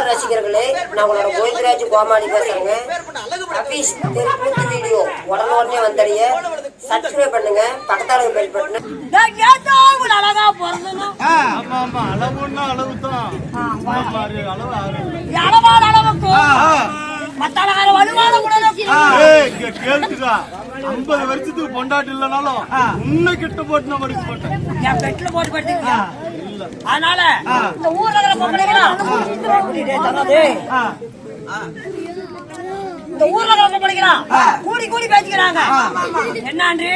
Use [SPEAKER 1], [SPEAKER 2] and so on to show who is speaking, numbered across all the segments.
[SPEAKER 1] ரசிகர்களே, நான் உங்களோட கோவிந்தராஜ் கோமாளி பேசுறேங்க. அபீஸ் தெருக்கூத்து வீடியோ உடனே வந்தடைய சப்ஸ்கிரைப் பண்ணுங்க, பக்கத்தால பெல் பட்டனை.
[SPEAKER 2] அழகா பிறந்தணும்.
[SPEAKER 3] ஆமா ஆமா, அளவுன்னா அளவு தான்.
[SPEAKER 2] அளவுக்கு மத்தாளகார வலுவான
[SPEAKER 3] கேளுக்குதா 50 வருஷத்துக்கு பொண்டாட்டி இல்லனாலும் உன்னை கிட்ட போட்டு நான் படிச்சு போட்டேன்.
[SPEAKER 2] என் பெட்ல போட்டு படுத்தீங்க. அதனால இந்த ஊர்ல இருக்கிற பொம்பளைங்களா இந்த ஊர்ல இருக்கிற பொம்பளைங்களா கூடி கூடி பேசிக்கிறாங்க. என்னான்று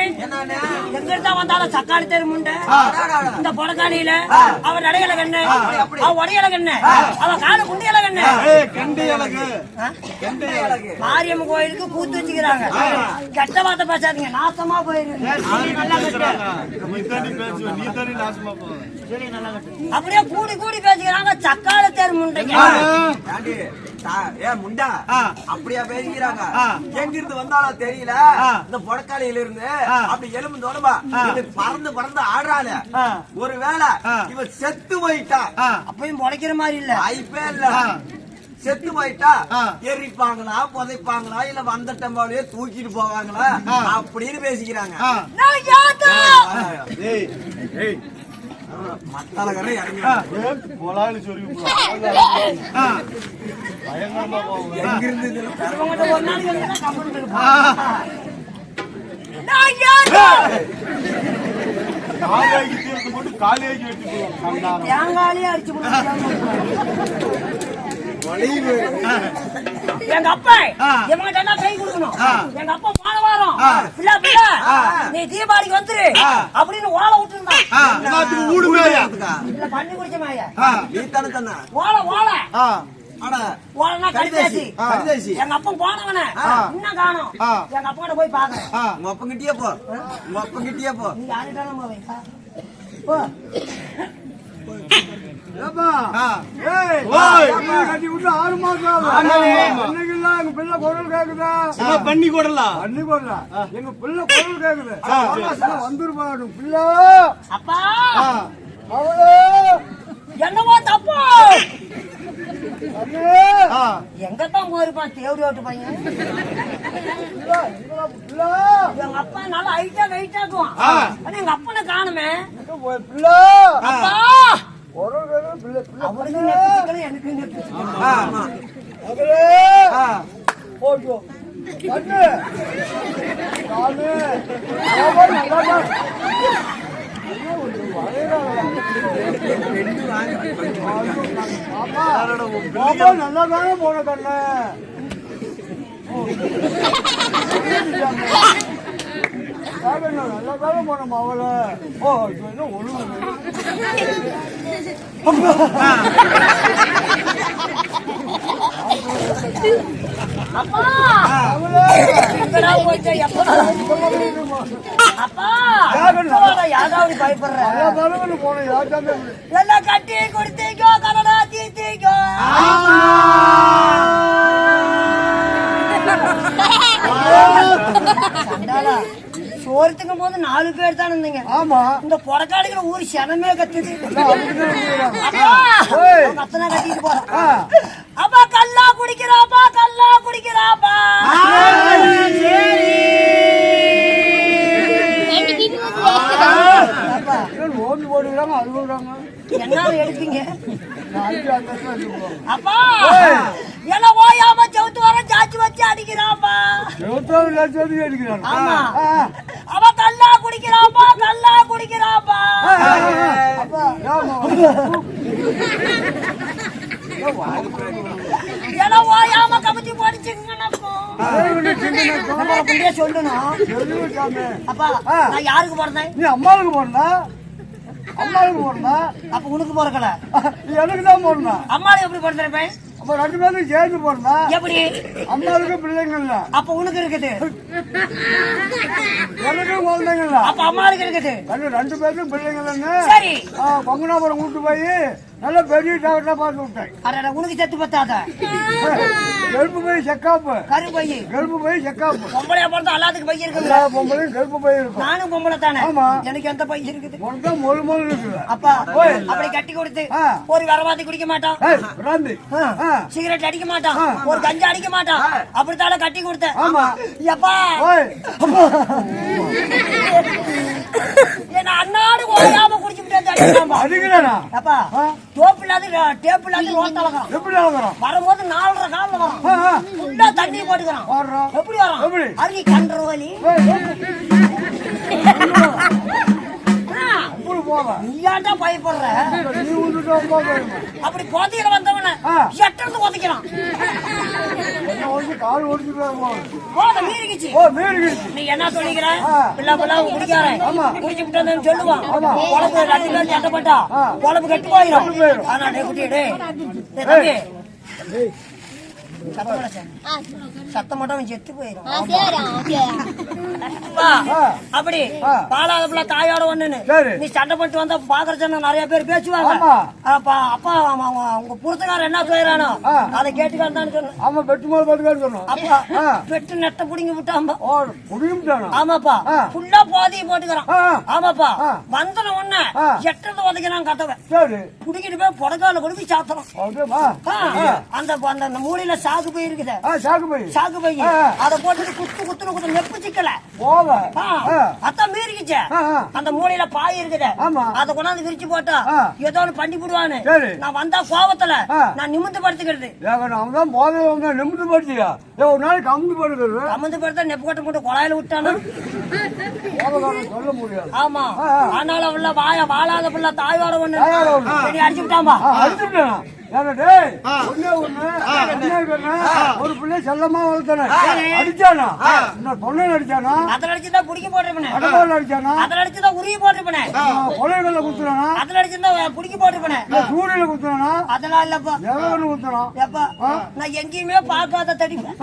[SPEAKER 2] எங்க இருந்தா வந்தாலும் சக்காளி தெரு முண்டை இந்த பொடக்காணியில அவன் நடையில கண்ணு, அவன் உடையில கண்ணு, அவன் கால குண்டியில கண்ணு. மாரியம்மன் கோயிலுக்கு கூத்து வச்சுக்கிறாங்க. கெட்ட வார்த்தை பேசாதீங்க, நாசமா போயிருங்க. அப்படியே கூடி கூடி பேசிக்கிறாங்க. சக்கால தேர் முண்டைங்க
[SPEAKER 4] அப்படியா பேசிக்கிறாங்க. எங்கிருந்து வந்தாலும் தெரியல. இந்த பொடக்காலையில இருந்து அப்படி எலும்பு தோணுமா பறந்து பறந்து ஆடுறாள். ஒருவேளை இவ செத்து போயிட்டா
[SPEAKER 2] அப்பயும் பொழைக்கிற மாதிரி இல்ல,
[SPEAKER 4] வாய்ப்பே இல்ல. செத்து போயிட்டா எரிப்பாங்களா புதைப்பாங்களா இல்ல வந்த டம்பாலே தூக்கிட்டு போவாங்களா அப்படின்னு பேசிக்கிறாங்க. மத்தாளகரை இறங்கி எங்கிருந்து
[SPEAKER 3] காலியாக்கி வெட்டி
[SPEAKER 2] எங்க அப்பா இவங்க கை கொடுக்கணும். எங்க அப்பா போன வாரம் நீ தீபாவளிக்கு வந்துரு அப்படின்னு ஓலை விட்டுருந்தான். பண்ணி குடிச்ச மாயா ஓலை ஓலை ஓலைனா கடிதாசி. எங்க அப்பா போனவன இன்னும் காணும். எங்க அப்பா போய் பாக்குறேன்.
[SPEAKER 4] உங்க அப்பங்கிட்டயே போ, உங்க அப்பங்கிட்டயே போ.
[SPEAKER 2] நீ யாருட்டாலும் போவீங்க போ.
[SPEAKER 3] கட்டி விட்டு 6 மாசம் எங்க பிள்ளை குரல் கேக்குதா? பண்ணி கொடலாம், பண்ணி கொடலாம். எங்க பிள்ளை குரல் கேக்குது, வந்துருப்பாடும் பிள்ளை.
[SPEAKER 2] அப்பா என்னவோ தப்பு. எங்கத்தான் போயிருப்பான் தேவடி ஓட்டு பையன். எங்க அப்பா நல்லா ஹைட்டா வெயிட்டா இருக்குவான். ஆனா எங்க அப்பனை காணுமே. அப்பா அவனுக்கு நெப்பிச்சுக்கல, எனக்கு நெப்பிச்சுக்கல.
[SPEAKER 3] நல்லாதானே போன கண்ணு நல்லாதானே போன மாவள. ஓ என்ன ஒழுங்கு
[SPEAKER 2] அப்பா யாராவது பயப்படுற எல்லாம் கட்டி கொடுத்தீங்கோ கனடா தீர்த்தீங்கோ. சோறுத்துக்கும் போது 4 பேர் தான் இருந்தீங்க. ஆமா, இந்த பொடக்காடுகிற ஊர் சனமே கத்துது. கத்தனா கட்டிட்டு போறோம். அப்பா கல்லா குடிக்கிறாப்பா, கல்லா குடிக்கிறாப்பா.
[SPEAKER 3] ஓட்டு போடுறாங்க, அழுகுறாங்க.
[SPEAKER 2] என்ன எடுப்பீங்க அப்பா? என்ன ஓயாம செவுத்து வர சாச்சி வச்சு அடிக்கிறாப்பா.
[SPEAKER 3] அடிக்கிறான்.
[SPEAKER 2] அவ கல்லா குடிக்கிறாப்பா, கல்லா குடிக்கிறாப்பா. ஏன்னா ஓயாம கபத்தி படிச்சுங்கன்னப்போ சொல்லணும். அப்பா நான் யாருக்கு போறேன்?
[SPEAKER 3] நீ அம்மாவுக்கு போறா, அம்மாவுக்கு போறா.
[SPEAKER 2] அப்ப உனக்கு போறக்கல,
[SPEAKER 3] எனக்கு தான் போறேன்.
[SPEAKER 2] அம்மாவுக்கு எப்படி போறேன்?
[SPEAKER 3] அப்ப 2 பேரும் சேர்ந்து போறா.
[SPEAKER 2] எப்படி?
[SPEAKER 3] அம்மாவுக்கு பிள்ளைங்க இல்ல,
[SPEAKER 2] அப்ப உனக்கு இருக்குது.
[SPEAKER 3] எனக்கும் குழந்தைங்க இல்ல,
[SPEAKER 2] அப்ப அம்மாவுக்கு இருக்குது.
[SPEAKER 3] 2 பேருக்கும் பிள்ளைங்க இல்லைன்னு
[SPEAKER 2] சரி
[SPEAKER 3] பங்குனாபுரம் கூட்டு போய் நல்ல பெரிய டாக்டரா பார்த்து விட்டேன்.
[SPEAKER 2] அட உனக்கு செத்து பத்தாத
[SPEAKER 3] கருப்பு பை செக்காப்பு,
[SPEAKER 2] கருப்பையி
[SPEAKER 3] கருப்பு பை செக்காப்பு.
[SPEAKER 2] பொம்பளையா பிறந்தா எல்லாத்துக்கும் பைய இருக்குது.
[SPEAKER 3] எல்லா பொம்பளையும் கருப்பு பை இருக்கும்.
[SPEAKER 2] நானும் பொம்பளை தானே.
[SPEAKER 3] ஆமா.
[SPEAKER 2] எனக்கு எந்த பைய இருக்குது?
[SPEAKER 3] உனக்கு மொழு மொழு இருக்குது.
[SPEAKER 2] அப்பா அப்படி கட்டி கொடுத்து ஒரு வரவாதி குடிக்க மாட்டான்,
[SPEAKER 3] பிராந்தி
[SPEAKER 2] சிகரெட் அடிக்க மாட்டான், ஒரு கஞ்சா அடிக்க மாட்டான், அப்படித்தான கட்டி கொடுத்த.
[SPEAKER 3] ஆமா.
[SPEAKER 2] எப்பா என்ன அண்ணாடு ஓயாம குடிச்சுட்டு
[SPEAKER 3] அடிக்கிறானா?
[SPEAKER 2] அப்பா டோப்பு இல்லாத டேப்பு இல்லாத ரோட்டலகம்
[SPEAKER 3] எப்படி ஆகுறோம்?
[SPEAKER 2] வரும்போது 4.5 காலில் வரும். ஃபுல்லா தண்ணி போட்டுக்கிறான். எப்படி வரும்?
[SPEAKER 3] எப்படி?
[SPEAKER 2] அருகி கன்றோலி நீயாண்டா பயப்படுற.
[SPEAKER 3] நீ வந்துட்டு
[SPEAKER 2] அப்படி போதையில வந்தவன எட்டந்து ஒதைக்கிறான்.
[SPEAKER 3] கால் ஓடிச்சுட்டு
[SPEAKER 2] போதை மீறிக்கிச்சு. நீ என்ன சொல்லிக்கிற? பிள்ளை பிள்ளை குடிக்கார குடிச்சு விட்டு சொல்லுவான். உழப்பு 2 பேர் சட்டப்பட்டா உழப்பு கெட்டு போயிடும். ஆனா டே குட்டி டே தம்பி சத்தம் மட்டும் செத்து போயிடும். அப்படி பாலாத பிள்ளை தாயோட ஒண்ணுன்னு நீ சண்டை பண்ணிட்டு வந்தா பாக்குற நிறைய பேர் பேசுவாங்க. அப்பா உங்க புருஷக்காரர் என்ன செய்யறானோ அதை கேட்டுக்கான்னு சொன்ன.
[SPEAKER 3] ஆமா பெட்டு மேல பாத்துக்கான்னு சொன்னோம்.
[SPEAKER 2] அப்பா பெட்டு நெட்ட புடிங்கி விட்டாம்பா.
[SPEAKER 3] புடிங்கிட்டானா?
[SPEAKER 2] ஆமாப்பா ஃபுல்லா போதையை போட்டுக்கிறான். ஆமாப்பா வந்தன ஒண்ணு எட்டது உதைக்கிறான் கதவை. புடிக்கிட்டு போய் புடக்கால கொடுத்து சாத்துறோம். அந்த மூலையில சாக்கு போய் இருக்குது. சாக்கு போய் அத போட்டு குத்து நெப்பு சிக்கல அதான் மீறிக்கிச்சு. அந்த மூலையில பாய் இருக்குது. அத கொண்டாந்து விரிச்சு போட்டா ஏதோ ஒண்ணு பண்ணி போடுவான்னு நான் வந்தா கோவத்துல நான் நிமிந்து படுத்துக்கிறது.
[SPEAKER 3] நிமிந்து படுத்தியா? ஒரு நாளைக்கு கமுந்து படுக்கிறது.
[SPEAKER 2] கமுந்து படுத்தா நெப்பு கட்ட போட்டு குழாயில விட்டானு
[SPEAKER 3] சொல்ல முடியாது. ஆமா.
[SPEAKER 2] ஆனாலும் அவள வாழாத பிள்ளை தாயோட ஒண்ணு அடிச்சு விட்டாம்பா.
[SPEAKER 3] அடிச்சுட்டானா? ஒரு பிள்ளை செல்லமா வளர்த்தானே அடிச்சானா? பொண்ணு அடிச்சானா?
[SPEAKER 2] அதில் அடிச்சுதான் புடிக்க போட்டிருப்பேன்.
[SPEAKER 3] அடிச்சானா?
[SPEAKER 2] அதில் அடிச்சுதான் உருகி போட்டிருப்பேன்.
[SPEAKER 3] கொலைகள்ல குத்துறானா?
[SPEAKER 2] அதில் அடிச்சுதான் புடிக்க போட்டிருப்பேன்.
[SPEAKER 3] சூரியல குத்துறானா?
[SPEAKER 2] அதெல்லாம் இல்லப்பா.
[SPEAKER 3] எவ்வளவு குத்துறான்?
[SPEAKER 2] எப்பா நான் எங்கேயுமே பார்க்காத தடிப்பேன்.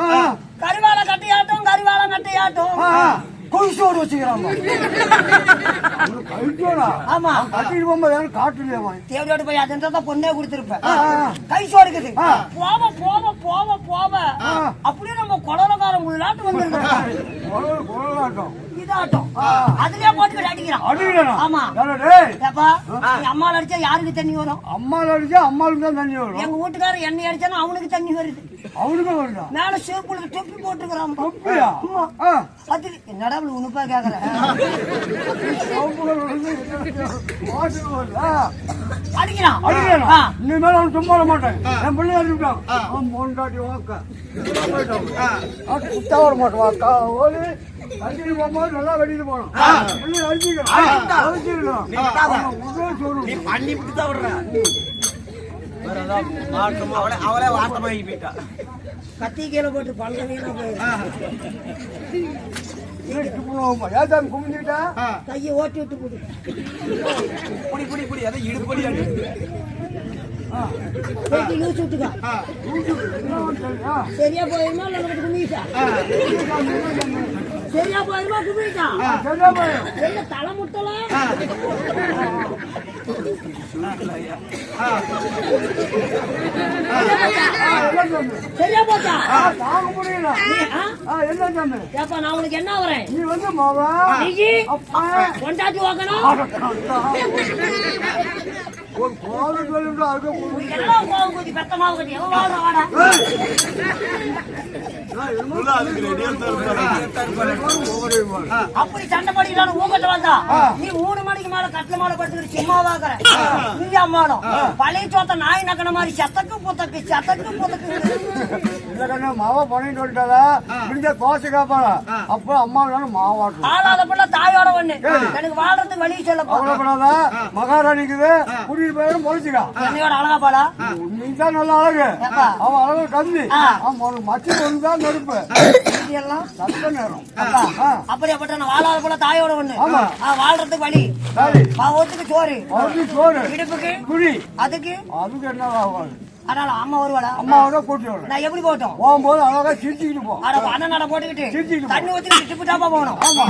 [SPEAKER 2] கரிவாளம் கட்டையாட்டும் கரிவாளம் கட்டையாட்டும்
[SPEAKER 3] கொலுசோடு வச்சுக்கிறான்.
[SPEAKER 2] ஆமா
[SPEAKER 3] கட்டிட்டு போகும்போது யாரும் காட்டுலையாமா?
[SPEAKER 2] தேவையோடு போய் அதுன்றதான் பொண்ணே கொடுத்துருப்பேன். கை சோடுக்குது. போவ போவ போவ போவ அப்படியே நம்ம குளரக்காரன் உள்ளாட்டு வந்துருக்கோம். இதாட்டம் அதுலயே போட்டு அடிக்கிறான். ஆமா ஏப்பா நீ அம்மால அடிச்சா யாருக்கு தண்ணி வரும்?
[SPEAKER 3] அம்மால அடிச்சா அம்மாளுக்கு தான் தண்ணி வரும்.
[SPEAKER 2] எங்க வீட்டுக்காரர் எண்ணெய் அடிச்சாலும் அவனுக்கு தண்ணி வருது.
[SPEAKER 3] அவனுக்கு வருதா?
[SPEAKER 2] மேல சேப்புல தொப்பி போட்டுக்கிறான். அது என்னடா உனப்பா கேக்குற? அடிக்கிறான்.
[SPEAKER 3] இனிமேல் அவன் சும்மா மாட்டேன். என் பிள்ளை அடிச்சுட்டான். அவன் பொண்டாட்டி வாக்க குத்தா வர மாட்டேன். வாக்கா ஓடி அடிச்சு போகும்போது நல்லா வெடிட்டு போனோம். பிள்ளை அடிச்சுக்கிறான்.
[SPEAKER 4] பண்ணி விட்டு தான் விடுறேன். அவளே வாட்டமாகி போயிட்டா.
[SPEAKER 2] கத்தி கீழே போட்டு பல்ல வீணா
[SPEAKER 3] ஏன் கும்பிட்டா
[SPEAKER 2] கையை ஓட்டி விட்டு போடு.
[SPEAKER 4] புடி புடி புடி அதை இடுப்படி அடி
[SPEAKER 2] யூஸ் விட்டுக்கா. சரியா போயிருமா இல்ல நமக்கு கும்பிட்டா? சரியா போயிருமா கும்பிட்டா? என்ன தலை முட்டல? சரியா போச்சா?
[SPEAKER 3] தாங்க முடியல. என்ன சொன்ன?
[SPEAKER 2] ஏப்பா நான் உனக்கு என்ன வரேன்?
[SPEAKER 3] நீ வந்து மாவா
[SPEAKER 2] கொண்டாட்டி வாக்கணும்.
[SPEAKER 3] ஒரு கோவில் சொல்லிட்டு
[SPEAKER 2] எல்லாம் கோவம் கூட்டி பெத்தமாவு கட்டி எவ்வளோ வாடா அப்படி சண்டை படிக்கிறான்னு ஊக்கத்தை வந்தா நீ 3 மணிக்கு மேல கட்டில மேல படுத்துக்கிட்டு சும்மாவாக்குற. நீ அம்மாடும் பழைய சோத்த நாய் நக்கன மாதிரி சத்தக்கு புத்தக்கு சத்தக்கு புத்தக்கு
[SPEAKER 3] இல்ல மாவா பண்ணிட்டு வந்துட்டாளா முடிஞ்ச கோசை காப்பாளா. அப்ப அம்மா மாவாட்டும்
[SPEAKER 2] ஆளாத பிள்ளை தாயோட ஒண்ணு எனக்கு வாழ்றதுக்கு வழி சொல்லப்படாதா.
[SPEAKER 3] மகாராணிக்குது கூட்டிட்டு போயிடும் பொழைச்சிக்கா.
[SPEAKER 2] என்னையோட அழகா பாடா
[SPEAKER 3] நீ தான் நல்ல அழகு. அவன் அழகு கம்மி. அவன் மச்சி ஒன்று தான் நெருப்பு
[SPEAKER 2] எல்லாம்
[SPEAKER 3] சத்த நேரம்.
[SPEAKER 2] அப்படியாப்பட்ட நான் வாழாத போல தாயோட ஒண்ணு வாழ்றதுக்கு வழி ஒத்துக்கு சோறு
[SPEAKER 3] சோறு
[SPEAKER 2] இடுப்புக்கு
[SPEAKER 3] குழி
[SPEAKER 2] அதுக்கு
[SPEAKER 3] என்ன ஆகும்?
[SPEAKER 2] அதனால அம்மா வருவாளா?
[SPEAKER 3] அம்மாவோட கூட்டி வரும்.
[SPEAKER 2] நான் எப்படி போட்டோம்?
[SPEAKER 3] போகும்போது அழகா சிரிச்சுக்கிட்டு போ.
[SPEAKER 2] அண்ணன் நட போட்டுக்கிட்டு தண்ணி ஊத்தி டிப்பு டாப்பா போகணும்.
[SPEAKER 3] ஆமா